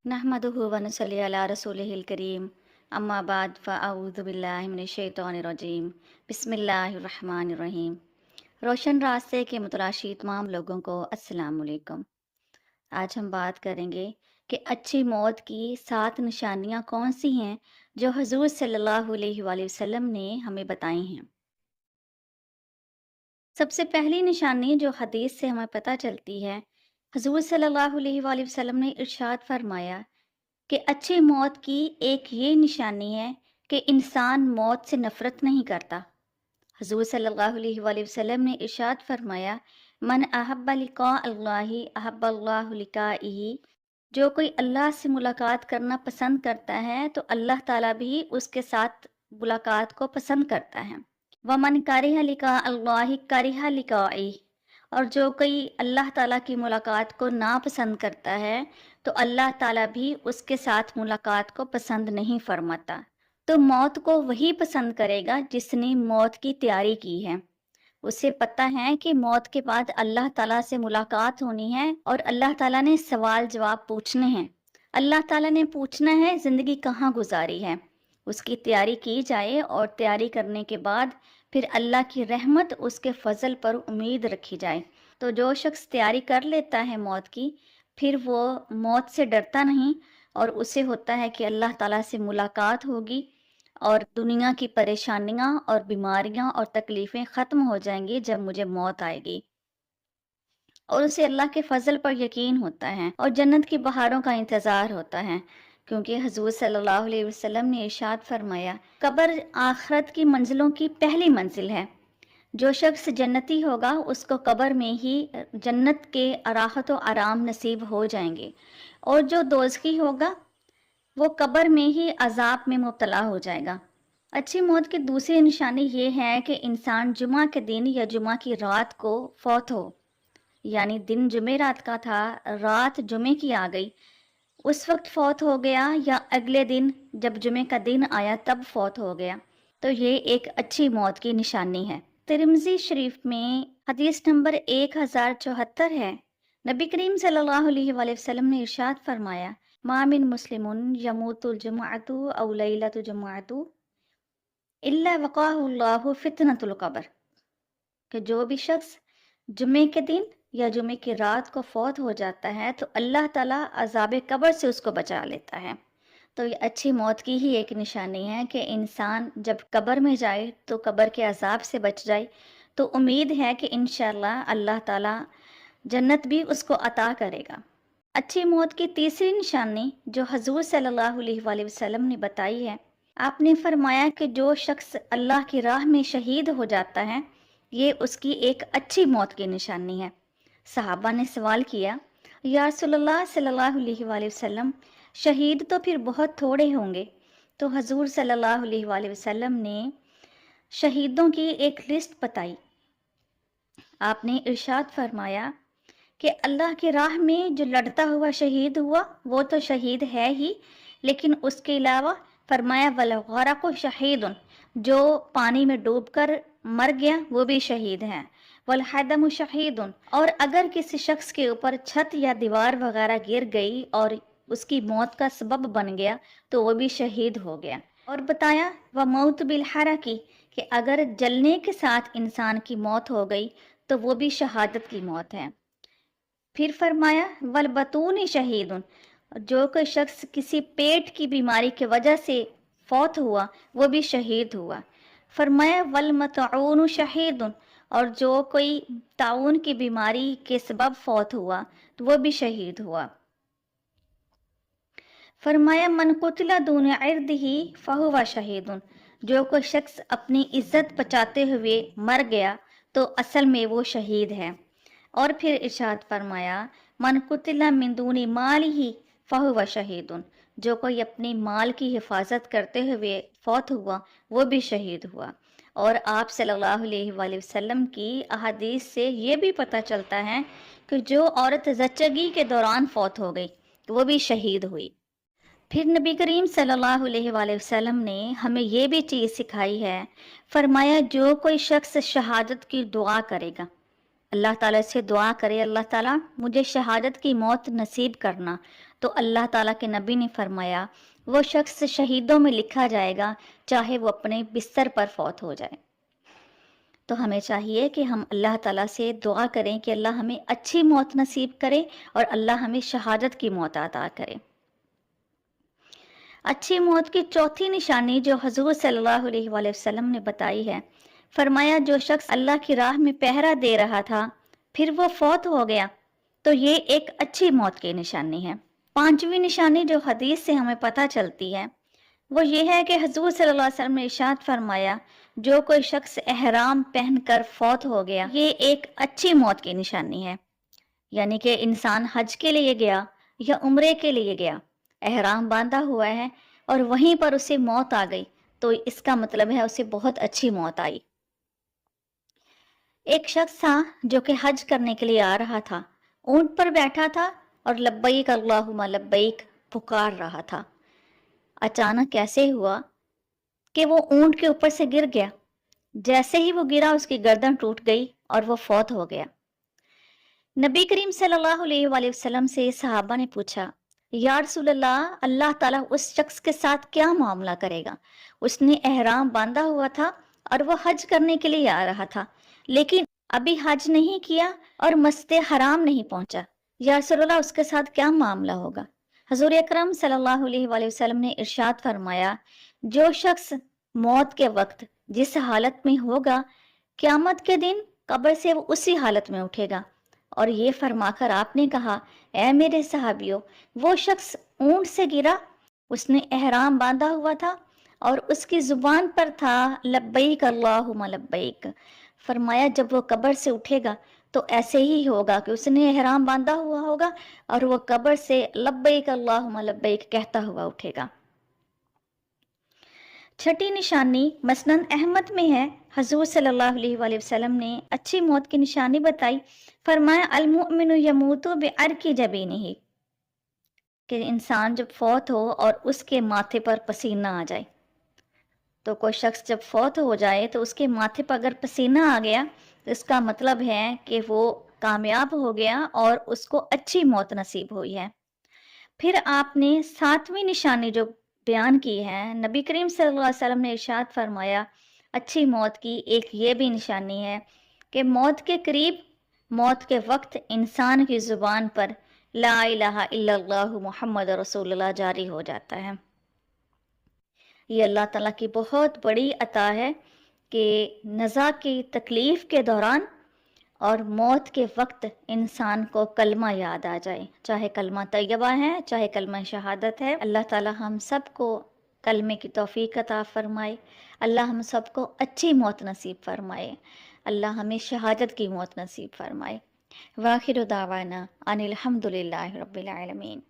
नहमदुहु व नसल्ली अला रसूलिहिल करीम अम्मा बाद फ़अऊज़ु बिल्लाहि मिनश शैतानिर रजीम बिस्मिल्लाहिर रहमानिर रहीम। रोशन रास्ते के मुतलाशी तमाम लोगों को अस्सलाम वालेकुम। आज हम बात करेंगे कि अच्छी मौत की 7 निशानियां कौन सी हैं जो हुजूर सल्लल्लाहु अलैहि वसल्लम ने हमें बताई हैं। सबसे पहली निशानी जो हदीस से हमें पता चलती है, हुजूर सल्लल्लाहु अलैहि वसल्लम ने इरशाद फरमाया कि अच्छी मौत की एक ये निशानी है कि इंसान मौत से नफ़रत नहीं करता। हुज़ूर सल्लल्लाहु अलैहि वसल्लम ने इरशाद फरमाया, मन अहब्ब लिक़ा अल्लाहि अहब्बल्लाहु लिक़ाइही, जो कोई अल्लाह से मुलाकात करना पसंद करता है तो अल्लाह ताला भी उसके साथ मुलाकात को पसंद करता है। व मन करिहा लिक़ा अल्लाहि करिहा लिक़ाइही, और जो कोई अल्लाह ताला की मुलाकात को नापसंद करता है तो अल्लाह ताला भी उसके साथ मुलाकात को पसंद नहीं फरमाता। तो मौत को वही पसंद करेगा जिसने मौत की तैयारी की है। उसे पता है कि मौत के बाद अल्लाह ताला से मुलाकात होनी है और अल्लाह ताला ने सवाल जवाब पूछने हैं। अल्लाह ताला ने पूछना है ज़िंदगी कहाँ गुजारी है। उसकी तैयारी की जाए और तैयारी करने के बाद फिर अल्लाह की रहमत, उसके फजल पर उम्मीद रखी जाए। तो जो शख्स तैयारी कर लेता है मौत की, फिर वो मौत से डरता नहीं और उसे होता है कि अल्लाह ताला से मुलाकात होगी और दुनिया की परेशानियां और बीमारियां और तकलीफ़ें ख़त्म हो जाएंगी जब मुझे मौत आएगी। और उसे अल्लाह के फजल पर यकीन होता है और जन्नत की बहारों का इंतज़ार होता है, क्योंकि हुजूर सल्लल्लाहु अलैहि वसल्लम ने इरशाद फरमाया, कब्र आखिरत की मंजिलों की पहली मंजिल है। जो शख्स जन्नती होगा उसको कब्र में ही जन्नत के राहत व आराम नसीब हो जाएंगे, और जो दोज़खी होगा वो कब्र में ही अजाब में मुब्तला हो जाएगा। अच्छी मौत की दूसरी निशानी ये है कि इंसान जुमा के दिन या जुमा की रात को फौत हो, यानी दिन जुमे रात का था, रात जुमे की आ गई, उस वक्त फौत हो गया, या अगले दिन जब जुमे का दिन आया तब फौत हो गया, तो ये एक अच्छी मौत की निशानी है। तिरमिज़ी शरीफ में हदीस नंबर 1074 है। नबी करीम सल्लल्लाहु अलैहि वसल्लम ने इरशाद फरमाया, मामिन मुस्लिमुन यमूतुल जुमअतु औ लैलतु जुमअतु इल्ला वक़ाहुल्लाहु फितनतुल क़ब्र, कि जो भी शख्स जुमे के दिन या जुमे की रात को फौत हो जाता है तो अल्लाह ताला अज़ाब कब्र से उसको बचा लेता है। तो ये अच्छी मौत की ही एक निशानी है कि इंसान जब कब्र में जाए तो कब्र के अज़ाब से बच जाए। तो उम्मीद है कि इंशाअल्लाह अल्लाह ताला जन्नत भी उसको अता करेगा। अच्छी मौत की तीसरी निशानी जो हजूर सल्लल्लाहु अलैहि वसल्लम ने बताई है, आपने फरमाया कि जो शख्स अल्लाह की राह में शहीद हो जाता है, ये उसकी एक अच्छी मौत की निशानी है। सहाबा ने सवाल किया, या रसूलल्लाह सल्लल्लाहु अलैहि वसल्लम, शहीद तो फिर बहुत थोड़े होंगे। तो हजूर सल्लल्लाहु अलैहि वसल्लम ने शहीदों की एक लिस्ट बताई। आपने इरशाद फरमाया कि अल्लाह की राह में जो लड़ता हुआ शहीद हुआ वो तो शहीद है ही, लेकिन उसके अलावा फरमाया वलगरक़ु शहीदुन, जो पानी में डूबकर मर गया वो भी शहीद है। वलहदमु शहीदुन, और अगर किसी शख्स के ऊपर छत या दीवार वगैरह गिर गई और उसकी मौत का सबब बन गया तो वो भी शहीद हो गया। और बताया व मौत बिल हरकी, कि अगर जलने के साथ इंसान की मौत हो गई तो वो भी शहादत की मौत है। फिर फरमाया वल बतून शहीदुन, जो कोई शख्स किसी पेट की बीमारी की वजह से फौत हुआ वो भी शहीद हुआ। फरमाया वल मतऊन शहीदुन, और जो कोई ताउन की बीमारी के सबब फौत हुआ तो वो भी शहीद हुआ। फरमाया मन कुतिला दून इर्दिही फहुवा शहीदुन, जो कोई शख्स अपनी इज्जत बचाते हुए मर गया तो असल में वो शहीद है। और फिर इरशाद फरमाया मन कुतिला मिन दूनी माल ही फहुवा शहीदुन, जो कोई अपनी माल की हिफाजत करते हुए फौत हुआ वो भी शहीद हुआ। और आप सल्लल्लाहु अलैहि वसल्लम की अहादीस से ये भी पता चलता है कि जो औरत ज़च्चगी के दौरान फौत हो गई वो भी शहीद हुई। फिर नबी करीम सल्लल्लाहु अलैहि वसल्लम ने हमें ये भी चीज़ सिखाई है। फरमाया जो कोई शख्स शहादत की दुआ करेगा, अल्लाह ताला से दुआ करे, अल्लाह ताला मुझे शहादत की मौत नसीब करना, تو اللہ تعالیٰ کے نبی نے فرمایا وہ شخص شہیدوں میں لکھا جائے گا چاہے وہ اپنے بستر پر فوت ہو جائے۔ تو ہمیں چاہیے کہ ہم اللہ تعالیٰ سے دعا کریں کہ اللہ ہمیں اچھی موت نصیب کرے اور اللہ ہمیں شہادت کی موت عطا کرے۔ اچھی موت کی چوتھی نشانی جو حضور صلی اللہ علیہ وآلہ وسلم نے بتائی ہے، فرمایا جو شخص اللہ کی راہ میں پہرا دے رہا تھا پھر وہ فوت ہو گیا تو یہ ایک اچھی موت کی نشانی ہے۔ پانچویں نشانی جو حدیث سے ہمیں پتہ چلتی ہے وہ یہ ہے کہ حضور صلی اللہ علیہ وسلم نے ارشاد فرمایا جو کوئی شخص احرام پہن کر فوت ہو گیا یہ ایک اچھی موت کی نشانی ہے۔ یعنی کہ انسان حج کے لیے گیا یا عمرے کے لیے گیا، احرام باندھا ہوا ہے اور وہیں پر اسے موت آ گئی تو اس کا مطلب ہے اسے بہت اچھی موت آئی۔ ایک شخص تھا جو کہ حج کرنے کے لیے آ رہا تھا، اونٹ پر بیٹھا تھا اور لبیک اللہم لبیک پکار رہا تھا۔ اچانک ایسے ہوا کہ وہ اونٹ کے اوپر سے گر گیا۔ جیسے ہی وہ گرا اس کی گردن ٹوٹ گئی اور وہ فوت ہو گیا۔ نبی کریم صلی اللہ علیہ وآلہ وسلم سے صحابہ نے پوچھا یا رسول اللہ، اللہ تعالیٰ اس شخص کے ساتھ کیا معاملہ کرے گا؟ اس نے احرام باندھا ہوا تھا اور وہ حج کرنے کے لیے آ رہا تھا لیکن ابھی حج نہیں کیا اور مسجد حرام نہیں پہنچا، یا رسول اللہ اس کے ساتھ کیا معاملہ ہوگا؟ حضور اکرم صلی اللہ علیہ وآلہ وسلم نے ارشاد فرمایا جو شخص موت کے وقت جس حالت میں ہوگا قیامت کے دن قبر سے وہ اسی حالت میں اٹھے گا۔ اور یہ فرما کر آپ نے کہا اے میرے صحابیوں، وہ شخص اونٹ سے گرا، اس نے احرام باندھا ہوا تھا اور اس کی زبان پر تھا لبیک اللہم لبیک۔ فرمایا جب وہ قبر سے اٹھے گا تو ایسے ہی ہوگا کہ اس نے احرام باندھا ہوا ہوگا اور وہ قبر سے لبیک اللہم لبیک کہتا ہوا اٹھے گا۔ چھٹی نشانی مسند احمد میں ہے، حضور صلی اللہ علیہ وآلہ وسلم نے اچھی موت کی نشانی بتائی۔ فرمایا المؤمن یموت بعرق جبینہ، کہ انسان جب فوت ہو اور اس کے ماتھے پر پسینہ آ جائے۔ تو کوئی شخص جب فوت ہو جائے تو اس کے ماتھے پر اگر پسینہ آ گیا تو اس کا مطلب ہے کہ وہ کامیاب ہو گیا اور اس کو اچھی موت نصیب ہوئی ہے۔ پھر آپ نے ساتویں نشانی جو بیان کی ہے، نبی کریم صلی اللہ علیہ وسلم نے ارشاد فرمایا اچھی موت کی ایک یہ بھی نشانی ہے کہ موت کے قریب، موت کے وقت انسان کی زبان پر لا الہ الا اللہ محمد رسول اللہ جاری ہو جاتا ہے۔ یہ اللہ تعالیٰ کی بہت بڑی عطا ہے کہ نزا کی تکلیف کے دوران اور موت کے وقت انسان کو کلمہ یاد آ جائے، چاہے کلمہ طیبہ ہے چاہے کلمہ شہادت ہے۔ اللہ تعالیٰ ہم سب کو کلمے کی توفیق عطا فرمائے، اللہ ہم سب کو اچھی موت نصیب فرمائے، اللہ ہمیں شہادت کی موت نصیب فرمائے۔ وآخر دعوانا ان الحمد للہ رب العالمین۔